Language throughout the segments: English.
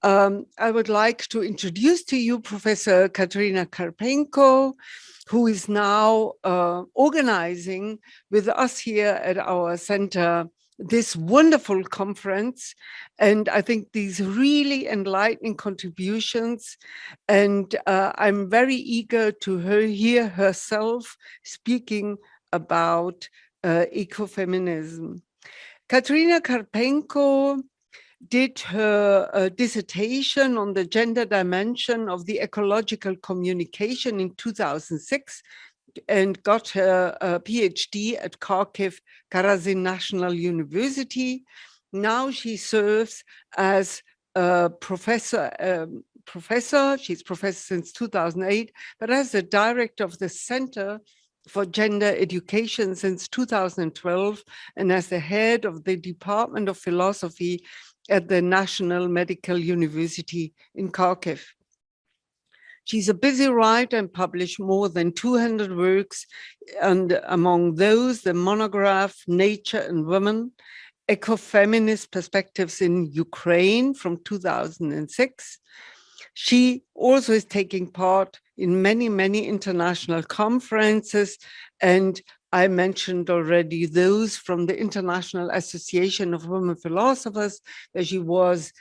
I would like to introduce to you Professor Kateryna Karpenko, who is now organizing with us here at our center this wonderful conference. And I think these really enlightening contributions. And I'm very eager to hear herself speaking about ecofeminism. Kateryna Karpenko did her dissertation on the gender dimension of the ecological communication in 2006 and got her PhD at Kharkiv Karazin National University. Now she serves as a professor. She's professor since 2008, but as the director of the Center for Gender Education since 2012, and as the head of the Department of Philosophy at the National Medical University in Kharkiv. She's a busy writer and published more than 200 works, and among those, the monograph Nature and Women, Ecofeminist Perspectives in Ukraine from 2006. She also is taking part in many, many international conferences, and I mentioned already those from the International Association of Women Philosophers, where she was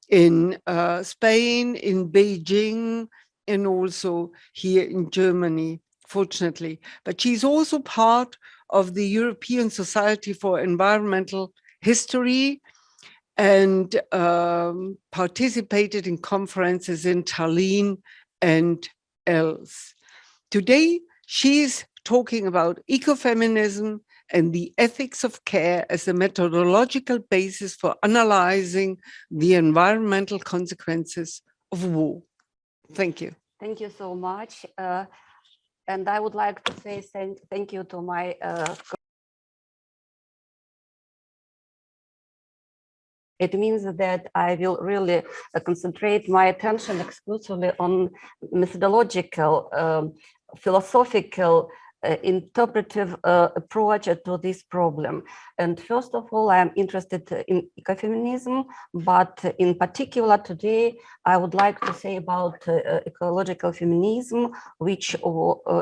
in Spain, in Beijing, and also here in Germany, fortunately. But she's also part of the European Society for Environmental History and participated in conferences in Tallinn and else. Today, she's talking about ecofeminism and the ethics of care as a methodological basis for analyzing the environmental consequences of war. Thank you. Thank you so much. And I would like to say thank you to my It means that I will really concentrate my attention exclusively on methodological, philosophical, interpretive approach to this problem. And first of all, I am interested in ecofeminism, but in particular today, I would like to say about ecological feminism, which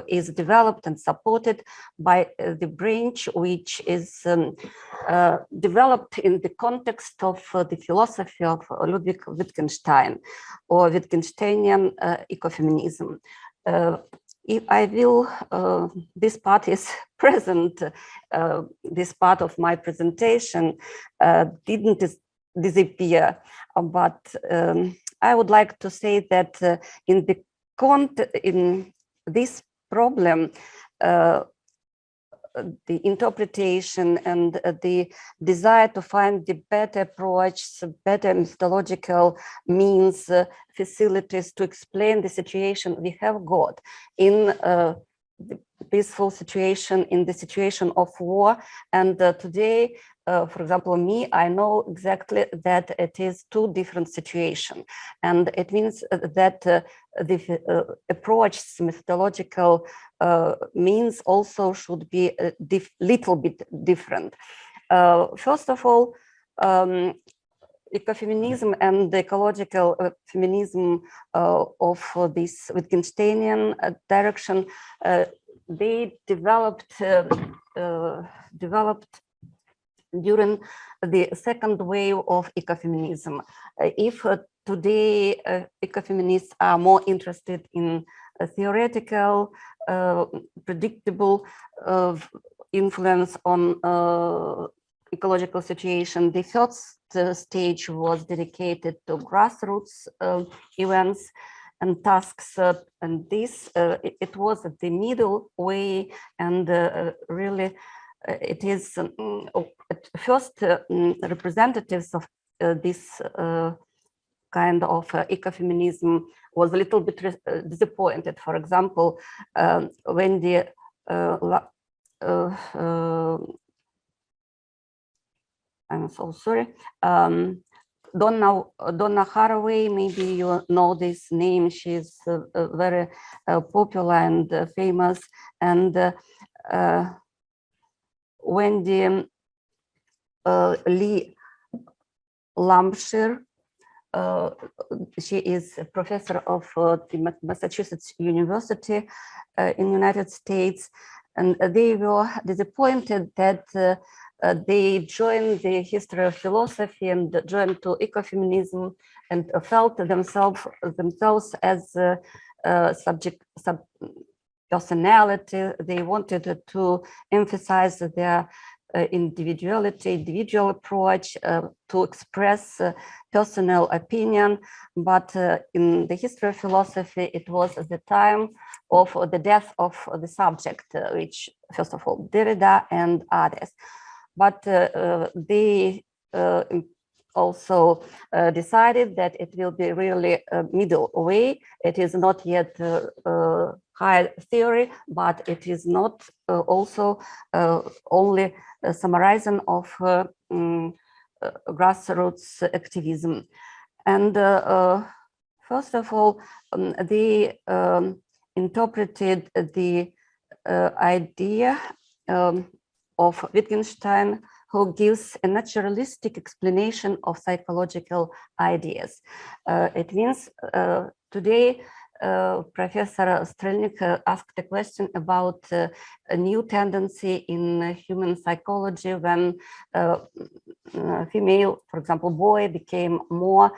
is developed and supported by the branch which is developed in the context of the philosophy of Ludwig Wittgenstein, or Wittgensteinian ecofeminism. If I will, this part is present, this part of my presentation didn't disappear, but I would like to say that in this problem, the interpretation and the desire to find the better approach, better methodological means, facilities to explain the situation we have got in the peaceful situation, in the situation of war. And today, for example, I know exactly that it is two different situations. And it means that the approach, methodological means also should be a little bit different. First of all, ecofeminism and the ecological feminism of this Wittgensteinian direction, they developed during the second wave of ecofeminism. If today ecofeminists are more interested in a theoretical, predictable influence on ecological situation, the first stage was dedicated to grassroots events and tasks, and this it was the middle way, and really it is at first representatives of this kind of ecofeminism was a little bit disappointed. For example, when the I'm so sorry, Donna Haraway, maybe you know this name. She's very popular and famous. And when the Lee Lampshire she is a professor of the Massachusetts University in the United States, and they were disappointed that they joined the history of philosophy and joined to ecofeminism and felt themselves as personality. They wanted to emphasize their individual approach to express personal opinion. But in the history of philosophy, it was the time of the death of the subject, which, first of all, Derrida and others. But they also decided that it will be really a middle way. It is not yet high theory, but it is not also only a summarizing of grassroots activism. And first of all, they interpreted the idea of Wittgenstein, who gives a naturalistic explanation of psychological ideas. It means today, Professor Strelnik asked a question about a new tendency in human psychology when female, for example, boy became more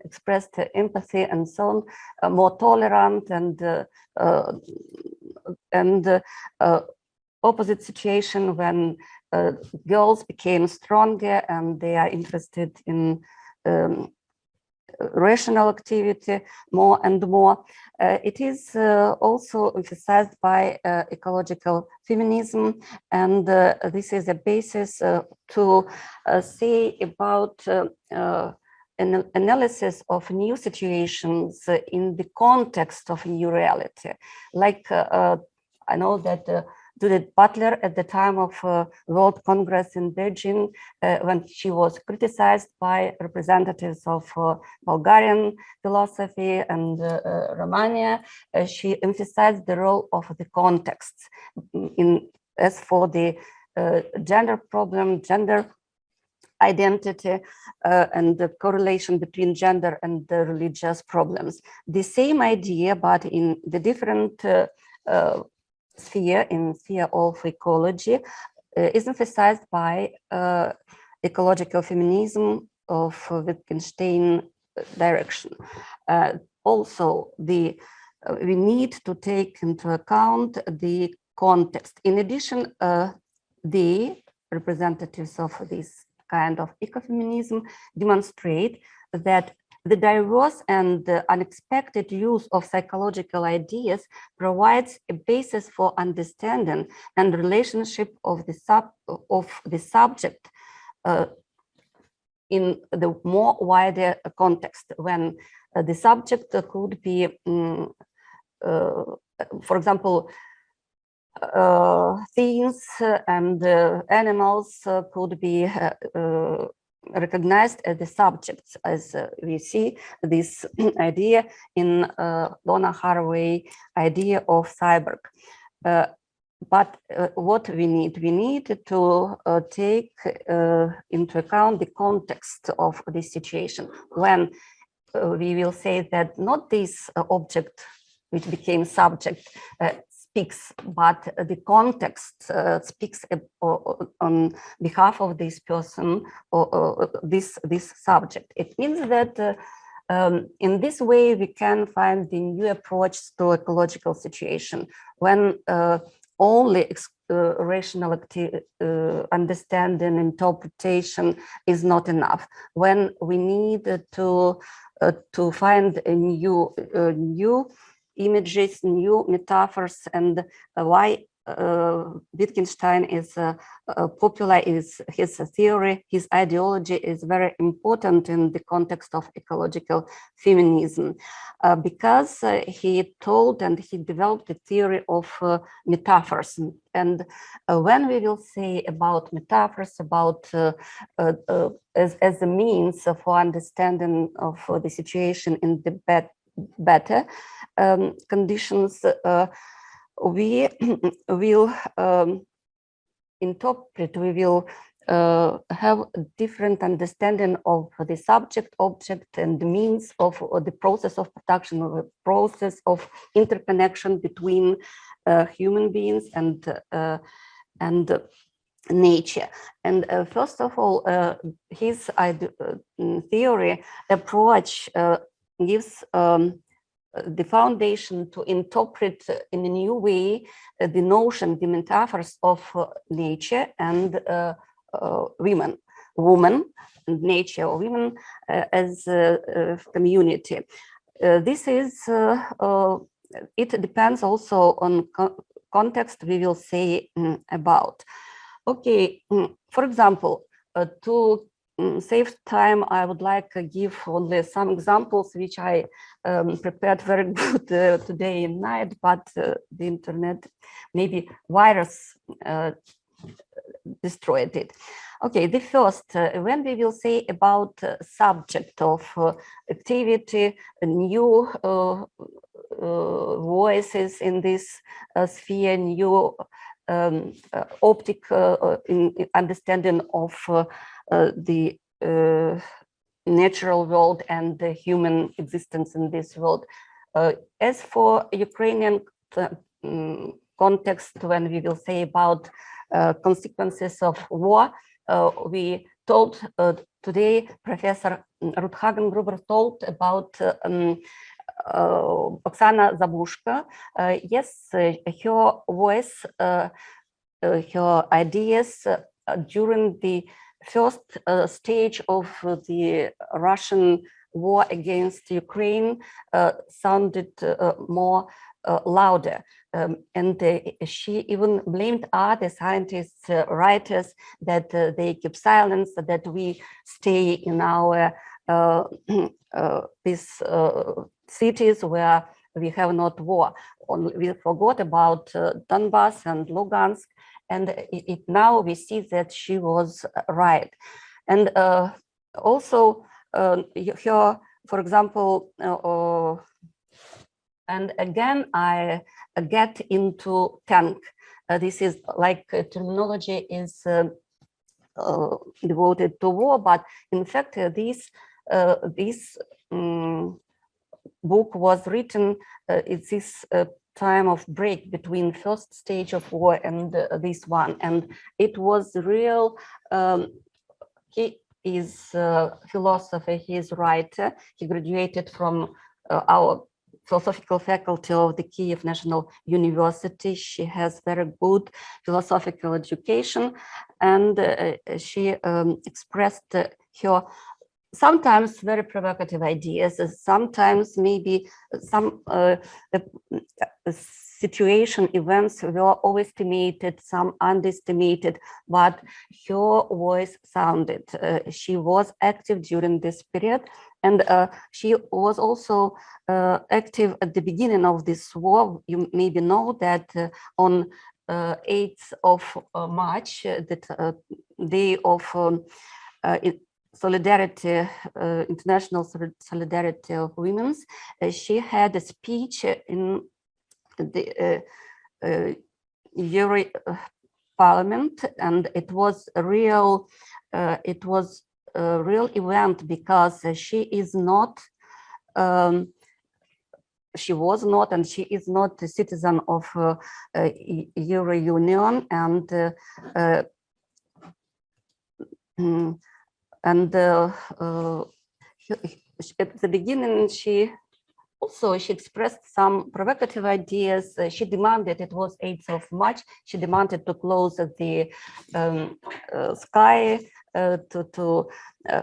expressed empathy and so on, more tolerant and opposite situation when girls became stronger and they are interested in rational activity more and more. It is also emphasized by ecological feminism, and this is a basis to say about an analysis of new situations in the context of new reality. Like I know that Judith Butler, at the time of World Congress in Beijing, when she was criticized by representatives of Bulgarian philosophy and Romania, she emphasized the role of the context. As for the gender problem, gender identity, and the correlation between gender and the religious problems. The same idea, but in the different sphere of ecology, is emphasized by ecological feminism of Wittgenstein direction. Also, we need to take into account the context. In addition, the representatives of this kind of ecofeminism demonstrate that the diverse and unexpected use of psychological ideas provides a basis for understanding and relationship of the subject in the more wider context, when the subject could be, for example, things and animals could be recognized as the subjects, as we see this idea in Donna Haraway idea of cyborg. But what we need to take into account the context of this situation, when we will say that not this object which became subject speaks, but the context speaks on behalf of this person or this subject. It means that in this way we can find the new approach to ecological situation, when only rational understanding, interpretation is not enough, when we need to find a new images, new metaphors, and why Wittgenstein is popular is his theory, his ideology is very important in the context of ecological feminism, because he told and he developed the theory of metaphors. And when we will say about metaphors, about as a means for understanding of the situation in the better conditions, we will interpret, we will have a different understanding of the subject, object, and the means of the process of production, or the process of interconnection between human beings and nature. And first of all, his theory approach gives the foundation to interpret in a new way the notion, the metaphors of nature and women, and nature, or women as a community. This is, it depends also on context we will say about. Okay, for example, to save time, I would like to give only some examples which I prepared very good today in night, but the internet, maybe virus destroyed it. Okay, the first, when we will say about subject of activity, new voices in this sphere, new optic understanding of the natural world and the human existence in this world. As for Ukrainian context, when we will say about consequences of war, we told today, Professor Ruth Hagen-Gruber told about Oksana Zabushka. Yes, her voice, her ideas during the first stage of the Russian war against Ukraine sounded more louder. And she even blamed other scientists, writers, that they keep silence, that we stay in our these cities where we have not war. We forgot about Donbass and Lugansk, and now we see that she was right. And also her, for example, and again, I get into tank. This is like terminology is devoted to war, but in fact, this book was written at this time of break between first stage of war and this one, and it was real. He is a philosopher, he is a writer. He graduated from our philosophical faculty of the Kyiv National University. She has very good philosophical education, and she expressed her sometimes very provocative ideas, sometimes maybe some situation, events were overestimated, some underestimated, but her voice sounded. She was active during this period, and she was also active at the beginning of this war. You maybe know that on 8th of March, that day of solidarity, international solidarity of women, she had a speech in the Euro Parliament, and it was a real event, because she is not, she was not, and she is not a citizen of Euro Union, and at the beginning, she expressed some provocative ideas. She demanded, it was 8th of March, she demanded to close the sky to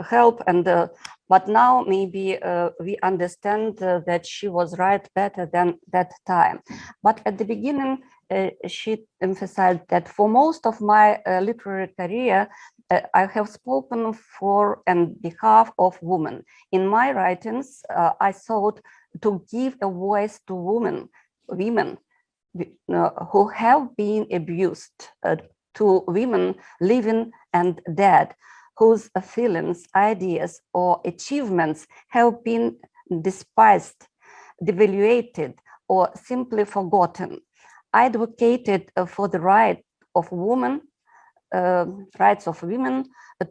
help. And but now maybe we understand that she was right better than that time. But at the beginning, she emphasized that for most of my literary career, I have spoken for and behalf of women. In my writings, I sought to give a voice to women who have been abused, to women living and dead, whose feelings, ideas, or achievements have been despised, devaluated, or simply forgotten. I advocated for the right of women rights of women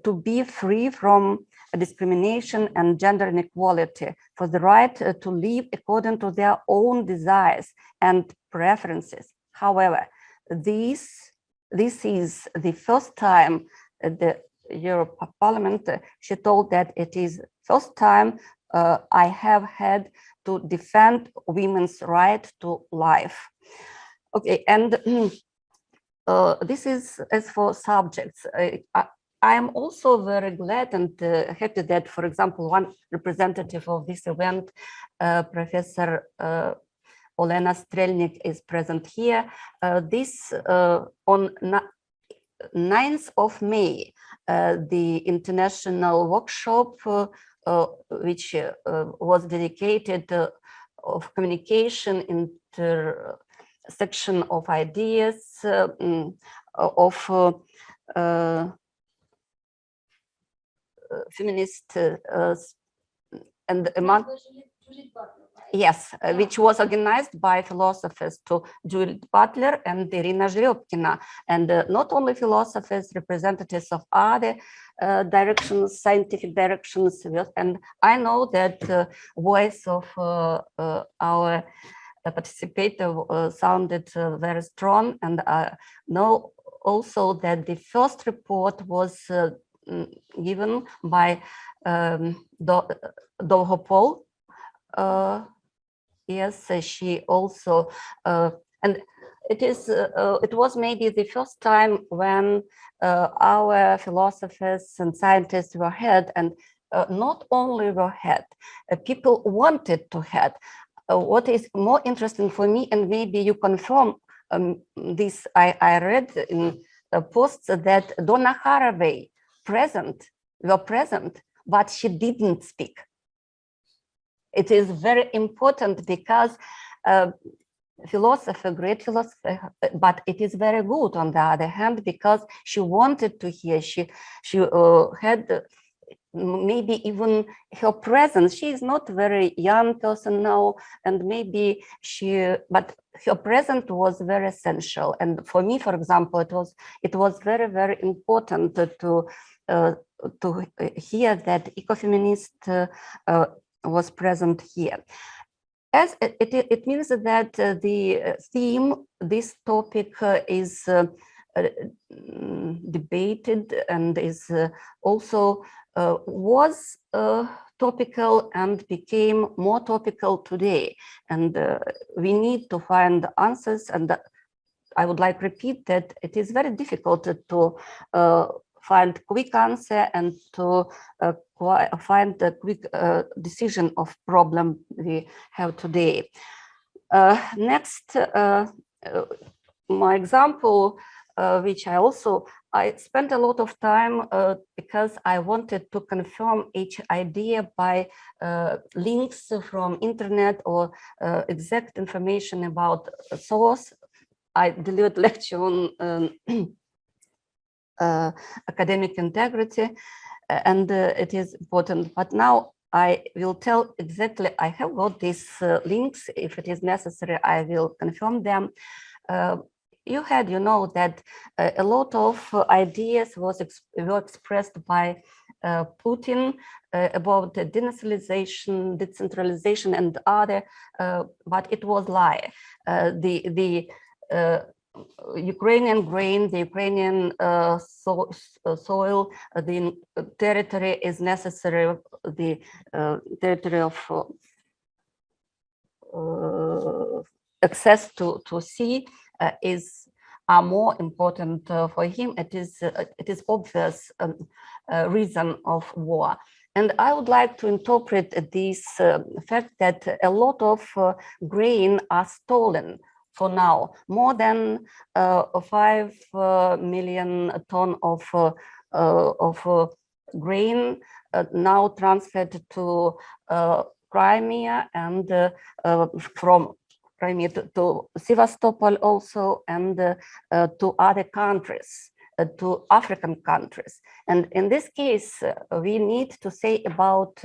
to be free from discrimination and gender inequality, for the right to live according to their own desires and preferences. However, this is the first time the European Parliament, she told that it is first time I have had to defend women's right to life. Okay, and this is as for subjects. I am also very glad and happy that, for example, one representative of this event, Professor Olena Strelnik, is present here. This on 9th of May, the international workshop, which was dedicated of communication, intersection of ideas, of feminist and among yes, which was organized by philosophers to Judith Butler and Irina Zhryobkina, and not only philosophers, representatives of other directions, scientific directions, and I know that voice of our participator sounded very strong, and I know also that the first report was given by Dolgopol. Yes, she also, and it was maybe the first time when our philosophers and scientists were heard, and not only were heard, people wanted to heard. What is more interesting for me, and maybe you confirm this, I read in posts that Donna Haraway were present, but she didn't speak. It is very important because philosopher, great philosopher, but it is very good on the other hand because she wanted to hear. She had maybe even her presence. She is not a very young person now, and maybe but her presence was very essential. And for me, for example, it was very, very important to hear that ecofeminist was present here. As it means that the theme, this topic is debated and is also was topical and became more topical today. And we need to find answers. And I would like to repeat that it is very difficult to find quick answer and to find the quick decision of problem we have today. Next, my example, which I spent a lot of time because I wanted to confirm each idea by links from internet or exact information about a source. I delivered lecture on academic integrity, and it is important. But now I will tell exactly, I have got these links. If it is necessary, I will confirm them. You know that a lot of ideas were expressed by Putin about the denationalization, decentralization, and other, but it was lie. The Ukrainian grain, the Ukrainian soil, the territory is necessary, the territory of access to sea are more important for him. It is obvious reason of war. And I would like to interpret this fact that a lot of grain are stolen for now. More than 5 million tons of grain now transferred to Crimea and from Crimea to Sevastopol also, and to other countries, to African countries. And in this case, we need to say about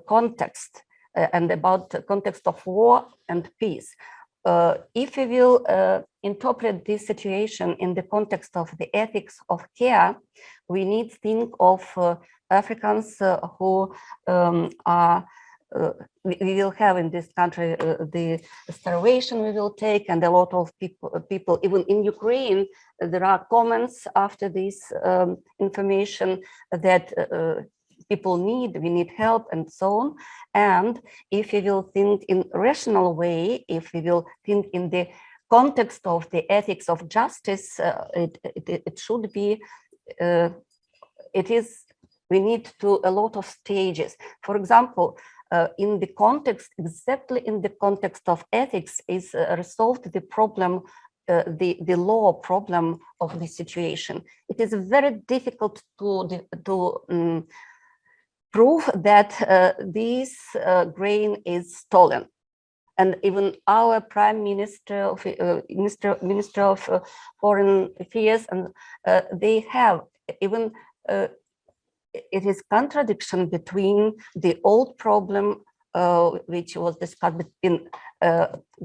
context and about the context of war and peace. if we will interpret this situation in the context of the ethics of care, we need to think of Africans who are we will have in this country the starvation we will take, and a lot of people even in Ukraine, there are comments after this information that we need help and so on. And if we will think in rational way, if we will think in the context of the ethics of justice, it should be, we need to a lot of stages. For example, in the context, exactly in the context of ethics is resolved the problem, the law problem of the situation. It is very difficult to prove that this grain is stolen. And even our Prime Minister of Minister of Foreign Affairs, and they have even it is contradiction between the old problem which was discussed between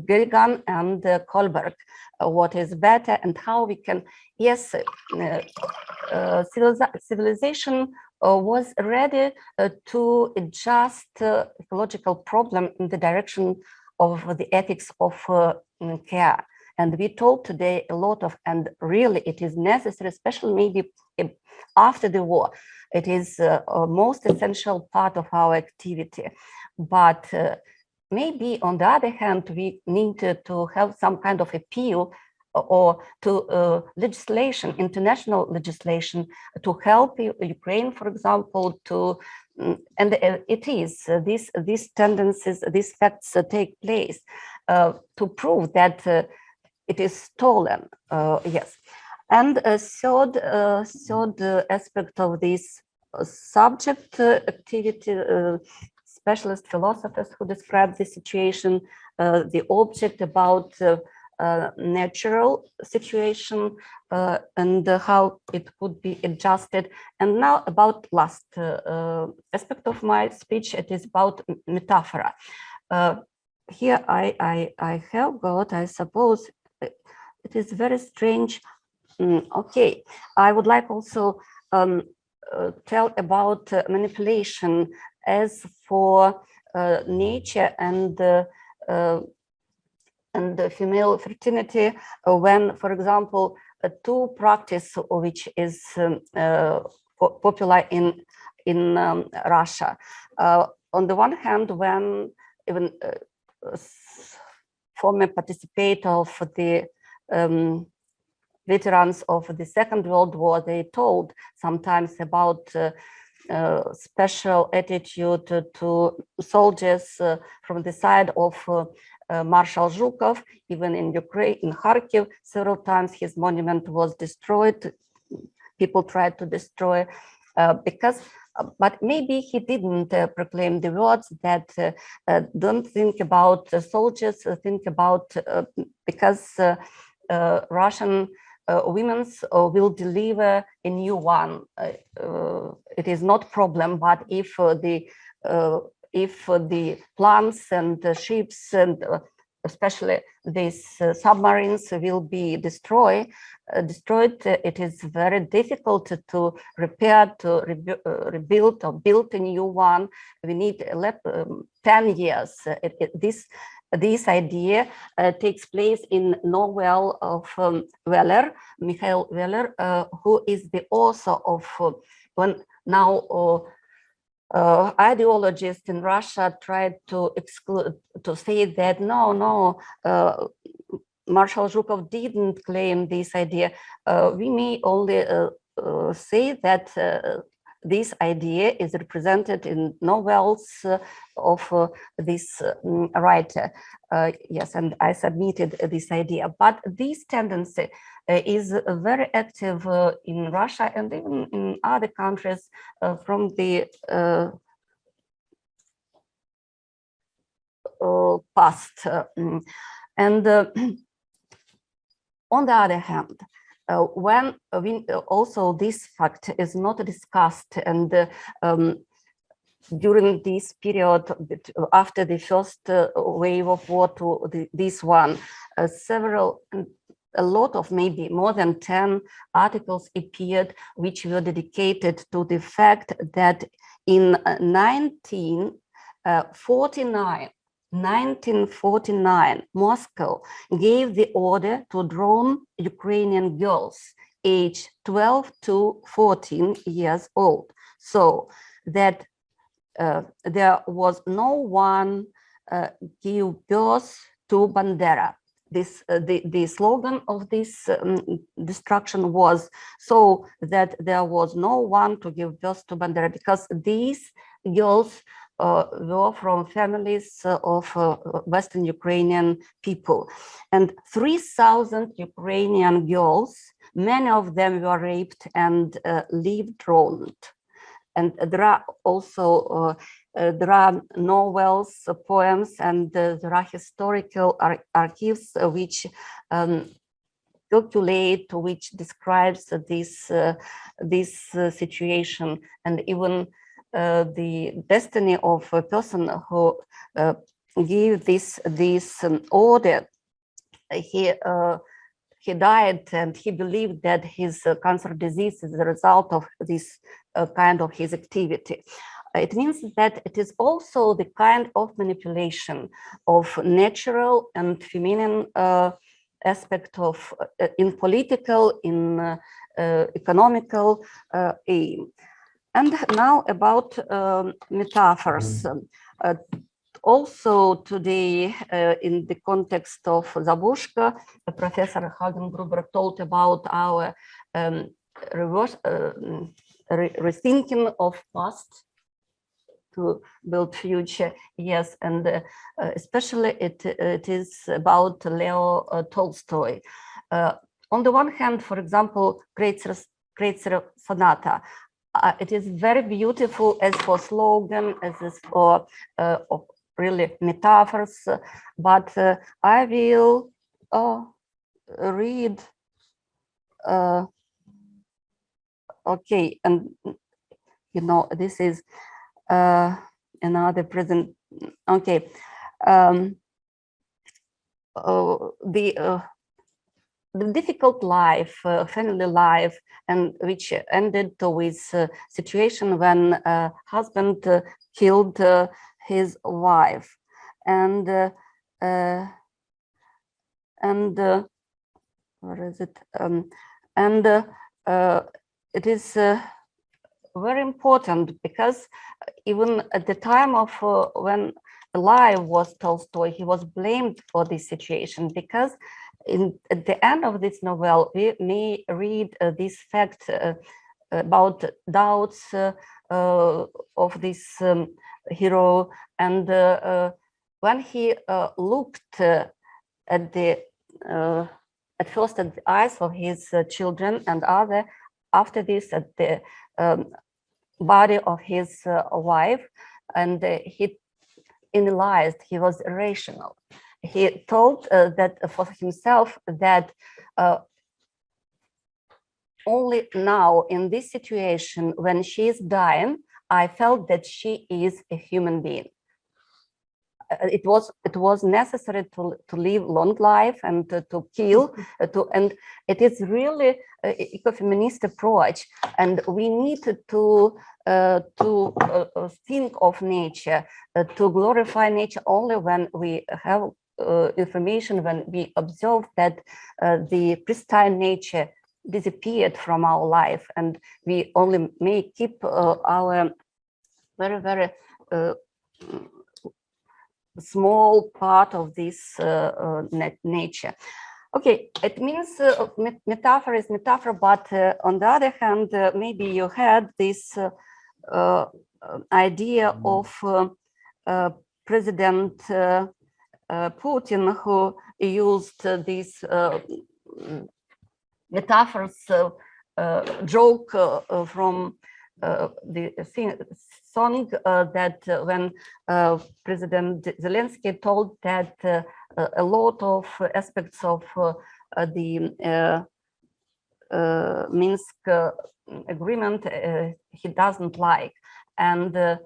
Gilgan and Kohlberg, what is better and how we can, yes, civilization was ready to adjust ecological problem in the direction of the ethics of care. And we told today a lot of, and really it is necessary, especially maybe after the war, it is a most essential part of our activity. But maybe on the other hand, we need to have some kind of appeal or to legislation, international legislation, to help Ukraine, for example, to, and it is, these tendencies, these facts take place to prove that it is stolen, yes. And a third aspect of this subject activity, specialist philosophers who describe the situation, the object about natural situation and how it could be adjusted. And now about last aspect of my speech, it is about metaphor. Here I have got, I suppose, it is very strange. Okay, I would like also tell about manipulation as for nature and female fertility, when, for example, two practice which is popular in Russia. On the one hand, when even former participant of the veterans of the Second World War, they told sometimes about special attitude to soldiers from the side of Marshal Zhukov. Even in Ukraine, in Kharkiv, several times his monument was destroyed. People tried to destroy because, but maybe he didn't proclaim the words that don't think about soldiers, think about because Russian women will deliver a new one. It is not problem, but if the plants and the ships and especially these submarines will be destroyed, it is very difficult to repair, to rebuild or build a new one. We need 10 years. This idea takes place in novel of Mikhail Weller, who is the author of when now ideologists in Russia tried to exclude, to say that no, Marshal Zhukov didn't claim this idea. We may only say that this idea is represented in novels of this writer. Yes, and I submitted this idea. But this tendency is very active in Russia and even in other countries from the past. And on the other hand, when also this fact is not discussed and during this period after the first wave of war to this one, a lot of, maybe more than 10 articles appeared which were dedicated to the fact that in 1949, Moscow gave the order to drone Ukrainian girls aged 12 to 14 years old, so that there was no one give birth to Bandera. The slogan of this destruction was so that there was no one to give birth to Bandera, because these girls were from families of Western Ukrainian people. And 3,000 Ukrainian girls, many of them were raped and live-drowned. And there are also there are novels, poems, and there are historical archives which calculate, which describes this situation, and even the destiny of a person who gave this order. He died, and he believed that his cancer disease is the result of this kind of his activity. It means that it is also the kind of manipulation of natural and feminine aspect of in political, in economical aim. And now about metaphors. Also today, in the context of Zabushka, Professor Hagengruber told about our rethinking of past to build future. Yes, and especially it is about Leo Tolstoy. On the one hand, for example, Kreutzer Sonata. It is very beautiful as for slogan, as is for really metaphors, but I will read. Okay, and you know, this is another present. Okay, the difficult life, family life, and which ended with situation when husband killed his wife, and where is it? It is very important, because even at the time of when alive was Tolstoy, he was blamed for this situation, because at the end of this novel, we may read this fact about doubts of this hero, and when he looked at first at the eyes of his children, and after this at the body of his wife, and he analyzed, he was rational. He told that for himself that only now in this situation, when she is dying, I felt that she is a human being. It was necessary to live long life and to kill, and it is really an ecofeminist approach, and we need to think of nature, to glorify nature only when we have information, when we observe that the pristine nature disappeared from our life, and we only may keep our very, very small part of this nature. Okay, it means metaphor is metaphor, but on the other hand, maybe you had this idea of President Putin, who used these metaphors, joke from the song that when President Zelensky told that a lot of aspects of the Minsk agreement he doesn't like, and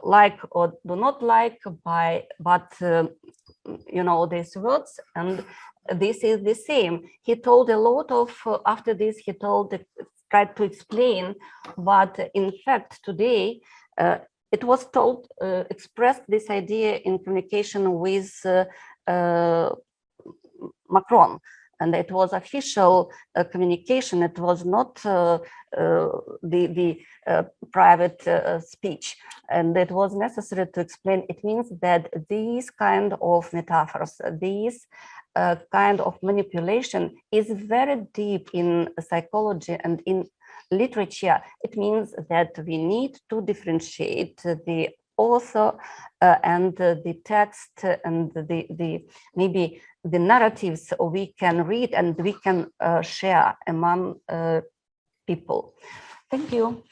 like or do not like but you know, these words, and this is the same. He told a lot of after this he tried to explain what in fact today it was told, expressed this idea in communication with Macron, and it was official communication. It was not the private speech, and it was necessary to explain. It means that these kind of metaphors, these kind of manipulation is very deep in psychology and in literature. It means that we need to differentiate the author and the text and the maybe the narratives we can read and we can share among people. Thank you.